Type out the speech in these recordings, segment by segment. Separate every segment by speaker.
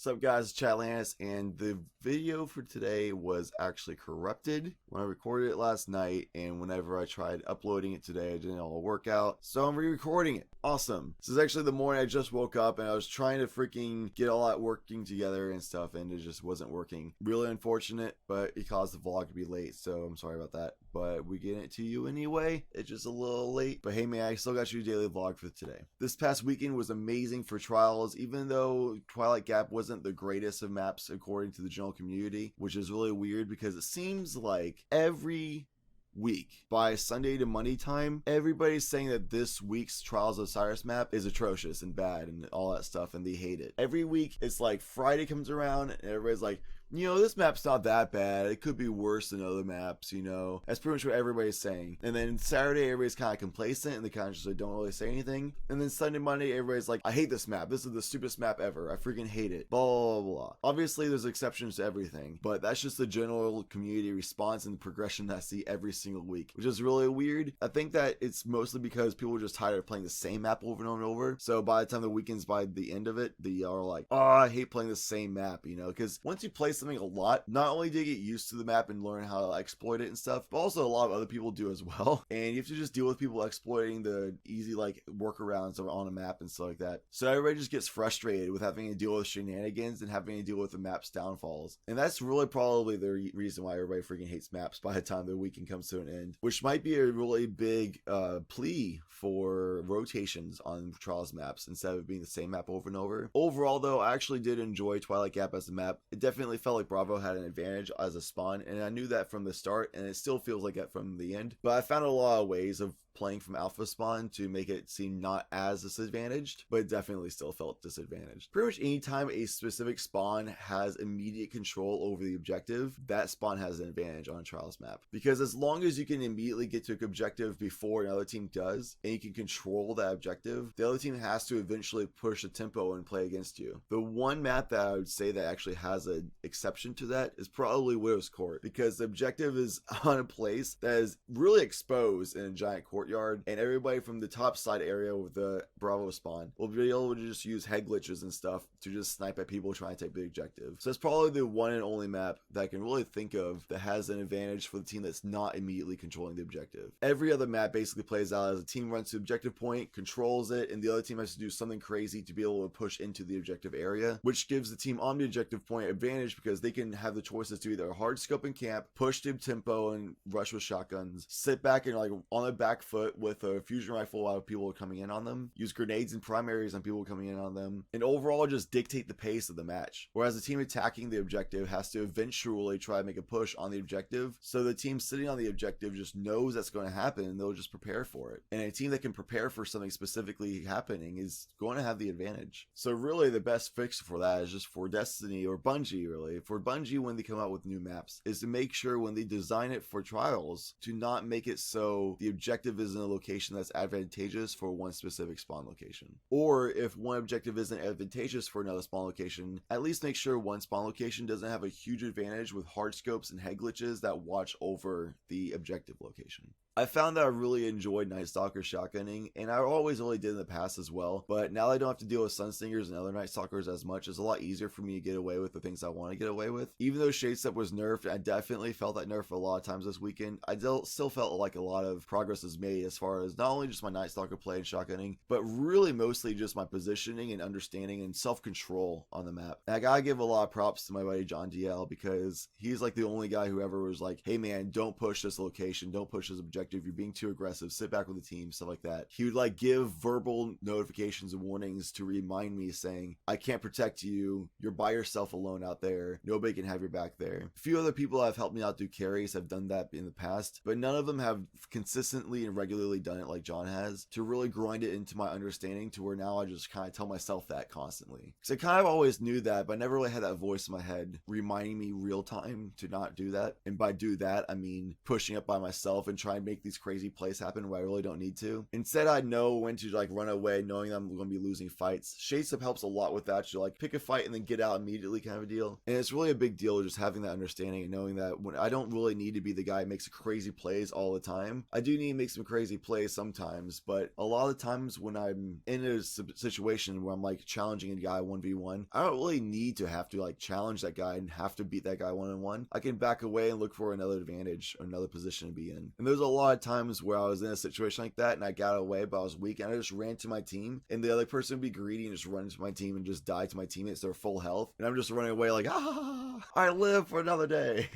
Speaker 1: What's up guys, it's Chadlantis, and the video for today was actually corrupted when I recorded it last night, and whenever I tried uploading it today it didn't all work out, so I'm re-recording it. Awesome. This is actually the morning I just woke up and I was trying to freaking get all that working together and stuff, and it just wasn't working. Really unfortunate, but it caused the vlog to be late, so I'm sorry about that. But we get it to you anyway. It's just a little late, but hey man, I still got you a daily vlog for today. This past weekend was amazing for Trials, even though Twilight Gap wasn't the greatest of maps according to the general community, which is really weird because it seems like every week by Sunday to Monday time, everybody's saying that this week's Trials of Osiris map is atrocious and bad and all that stuff, and they hate it. Every week it's like Friday comes around and everybody's like, you know, this map's not that bad. It could be worse than other maps, you know. That's pretty much what everybody's saying. And then Saturday, everybody's kind of complacent and they kind of just like, don't really say anything. And then Sunday, Monday, everybody's like, I hate this map. This is the stupidest map ever. I freaking hate it. Blah, blah, blah, blah. Obviously, there's exceptions to everything, but that's just the general community response and the progression that I see every single week, which is really weird. I think that it's mostly because people are just tired of playing the same map over and over and over. So by the time the weekend's by the end of it, they are like, oh, I hate playing the same map, you know, because once you play something a lot, not only do you get used to the map and learn how to exploit it and stuff, but also a lot of other people do as well. And you have to just deal with people exploiting the easy like workarounds on a map and stuff like that. So everybody just gets frustrated with having to deal with shenanigans and having to deal with the map's downfalls. And that's really probably the reason why everybody freaking hates maps by the time the weekend comes to an end, which might be a really big plea for rotations on Trials maps instead of being the same map over and over. Overall though, I actually did enjoy Twilight Gap as a map. It definitely felt like Bravo had an advantage as a spawn, and I knew that from the start, and it still feels like that from the end. But I found a lot of ways of playing from alpha spawn to make it seem not as disadvantaged, but it definitely still felt disadvantaged. Pretty much anytime a specific spawn has immediate control over the objective, that spawn has an advantage on a Trials map. Because as long as you can immediately get to an objective before another team does, and you can control that objective, the other team has to eventually push a tempo and play against you. The one map that I would say that actually has an exception to that is probably Widow's Court, because the objective is on a place that is really exposed in a giant courtyard, and everybody from the top side area with the Bravo spawn will be able to just use head glitches and stuff to just snipe at people trying to take the objective. So it's probably the one and only map that I can really think of that has an advantage for the team that's not immediately controlling the objective. Every other map basically plays out as a team runs to the objective point, controls it, and the other team has to do something crazy to be able to push into the objective area, which gives the team on the objective point advantage because they can have the choices to either hard scope and camp, push to tempo and rush with shotguns, sit back and like on the back foot with a fusion rifle while people are coming in on them, use grenades and primaries on people coming in on them, and overall just dictate the pace of the match. Whereas the team attacking the objective has to eventually try to make a push on the objective, so the team sitting on the objective just knows that's going to happen and they'll just prepare for it. And a team that can prepare for something specifically happening is going to have the advantage. So really the best fix for that is just for Destiny or Bungie, really. For Bungie, when they come out with new maps, is to make sure when they design it for Trials to not make it so the objective is in a location that's advantageous for one specific spawn location. Or if one objective isn't advantageous for another spawn location, at least make sure one spawn location doesn't have a huge advantage with hard scopes and head glitches that watch over the objective location. I found that I really enjoyed Nightstalker Shotgunning, and I always only did in the past as well, but now I don't have to deal with Sunstingers and other Nightstalkers as much, it's a lot easier for me to get away with the things I want to get away with. Even though Shadestep was nerfed, I definitely felt that nerf a lot of times this weekend. I still felt like a lot of progress was made as far as not only just my Nightstalker play and shotgunning, but really mostly just my positioning and understanding and self-control on the map. And I gotta give a lot of props to my buddy John DL, because he's like the only guy who ever was like, hey man, don't push this location, don't push this objective, you're being too aggressive, sit back with the team, stuff like that. He would like give verbal notifications and warnings to remind me, saying, I can't protect you, you're by yourself alone out there, nobody can have your back there. A few other people have helped me out do carries have done that in the past, but none of them have consistently and regularly done it like John has, to really grind it into my understanding to where now I just kind of tell myself that constantly. Because I kind of always knew that, but I never really had that voice in my head reminding me real time to not do that. And by do that, I mean pushing up by myself and trying to make make these crazy plays happen where I really don't need to. Instead, I know when to like run away, knowing that I'm going to be losing fights. Shadesub helps a lot with that. You like pick a fight and then get out immediately kind of a deal. And it's really a big deal just having that understanding and knowing that when I don't really need to be the guy who makes crazy plays all the time. I do need to make some crazy plays sometimes, but a lot of the times when I'm in a situation where I'm like challenging a guy 1v1, I don't really need to have to like challenge that guy and have to beat that guy 1-on-1. I can back away and look for another advantage or another position to be in. And there's a lot of times where I was in a situation like that and I got away, but I was weak and I just ran to my team, and the other person would be greedy and just run into my team and just die to my teammates. They're full health, and I'm just running away like, I live for another day.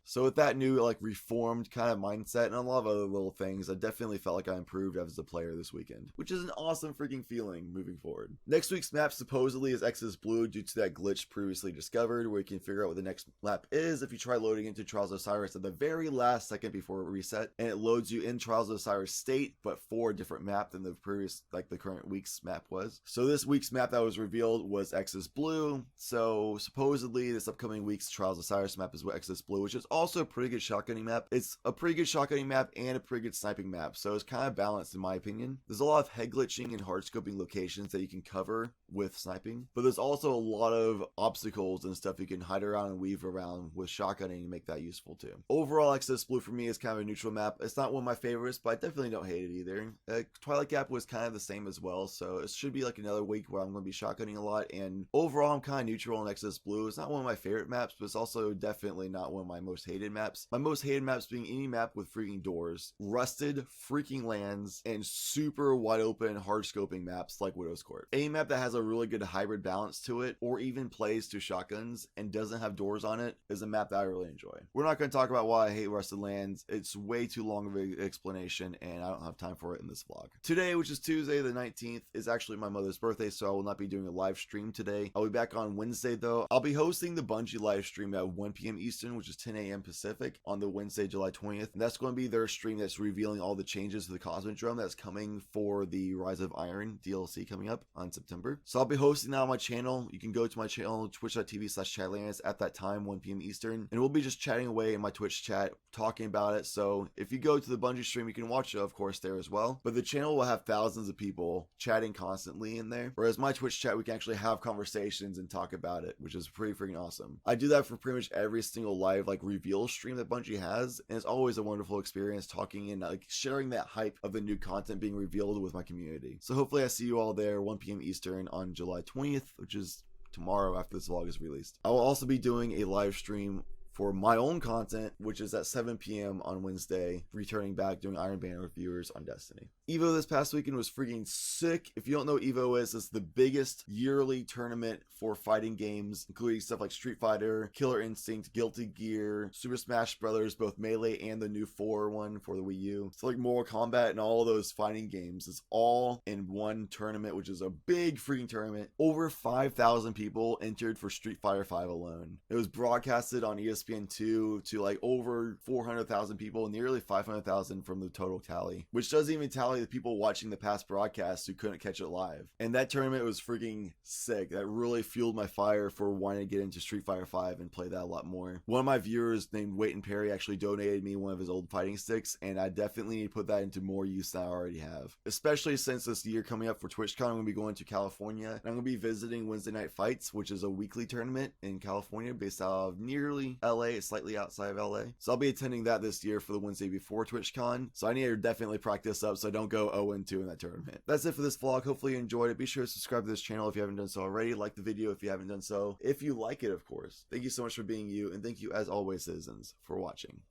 Speaker 1: So with that new like reformed kind of mindset and a lot of other little things, I definitely felt like I improved as a player this weekend, which is an awesome freaking feeling moving forward. Next week's map supposedly is Exodus Blue due to that glitch previously discovered where you can figure out what the next map is if you try loading into Trials of Osiris at the very last second before it reset, and it loads you in Trials of Osiris state but for a different map than the previous, like the current week's map was. So this week's map that was revealed was Exodus Blue, so supposedly this upcoming week's Trials of Osiris map is Exodus Blue, which is also a pretty good shotgunning map. It's a pretty good shotgunning map and a pretty good sniping map, so it's kind of balanced in my opinion. There's a lot of head glitching and hard scoping locations that you can cover with sniping, but there's also a lot of obstacles and stuff you can hide around and weave around with shotgunning and make that useful too. Overall, Exodus Blue for me is kind of a neutral map. It's not one of my favorites, but I definitely don't hate it either. Twilight Gap was kind of the same as well, so it should be like another week where I'm going to be shotgunning a lot, and overall I'm kind of neutral on Exodus Blue. It's not one of my favorite maps, but it's also definitely not one of my most hated maps. My most hated maps being any map with freaking doors, rusted freaking lands, and super wide open hard scoping maps like Widow's Court. Any map that has a really good hybrid balance to it, or even plays to shotguns and doesn't have doors on it, is a map that I really enjoy. We're not going to talk about why I hate rusted lands. It's way too long of an explanation and I don't have time for it in this vlog. Today, which is Tuesday the 19th, is actually my mother's birthday, so I will not be doing a live stream today. I'll be back on Wednesday though. I'll be hosting the Bungie live stream at 1 p.m. Eastern, which is 10 a.m. Pacific, on the Wednesday, July 20th. And that's going to be their stream that's revealing all the changes to the Cosmodrome that's coming for the Rise of Iron DLC coming up on September. So I'll be hosting that on my channel. You can go to my channel, twitch.tv/Chadlantis at that time, 1 p.m. Eastern. And we'll be just chatting away in my Twitch chat, talking about it. So if you go to the Bungie stream, you can watch it, of course, there as well. But the channel will have thousands of people chatting constantly in there. Whereas my Twitch chat, we can actually have conversations and talk about it, which is pretty freaking awesome. I do that for pretty much every single live like reveal stream that Bungie has, and it's always a wonderful experience talking and like sharing that hype of the new content being revealed with my community. So hopefully I see you all there 1 p.m. Eastern on July 20th, which is tomorrow after this vlog is released. I will also be doing a live stream for my own content, which is at 7 p.m. on Wednesday, returning back doing Iron Banner reviewers on Destiny. EVO this past weekend was freaking sick. If you don't know what EVO is, it's the biggest yearly tournament for fighting games, including stuff like Street Fighter, Killer Instinct, Guilty Gear, Super Smash Brothers, both Melee and the new 4 one for the Wii U. So like Mortal Kombat and all of those fighting games is all in one tournament, which is a big freaking tournament. Over 5,000 people entered for Street Fighter 5 alone. It was broadcasted on ESPN2 to like over 400,000 people, nearly 500,000 from the total tally, which doesn't even tally the people watching the past broadcasts who couldn't catch it live. And that tournament was freaking sick. That really fueled my fire for wanting to get into Street Fighter 5 and play that a lot more. One of my viewers named Wait Perry actually donated me one of his old fighting sticks, and I definitely need to put that into more use than I already have. Especially since this year coming up for TwitchCon, I'm going to be going to California, and I'm going to be visiting Wednesday Night Fights, which is a weekly tournament in California based out of nearly LA, slightly outside of LA. So I'll be attending that this year for the Wednesday before TwitchCon, so I need to definitely practice up so I don't go 0-2 in that tournament. That's it for this vlog. Hopefully you enjoyed it. Be sure to subscribe to this channel if you haven't done so already. Like the video if you haven't done so. If you like it, of course. Thank you so much for being you, and thank you as always, citizens, for watching.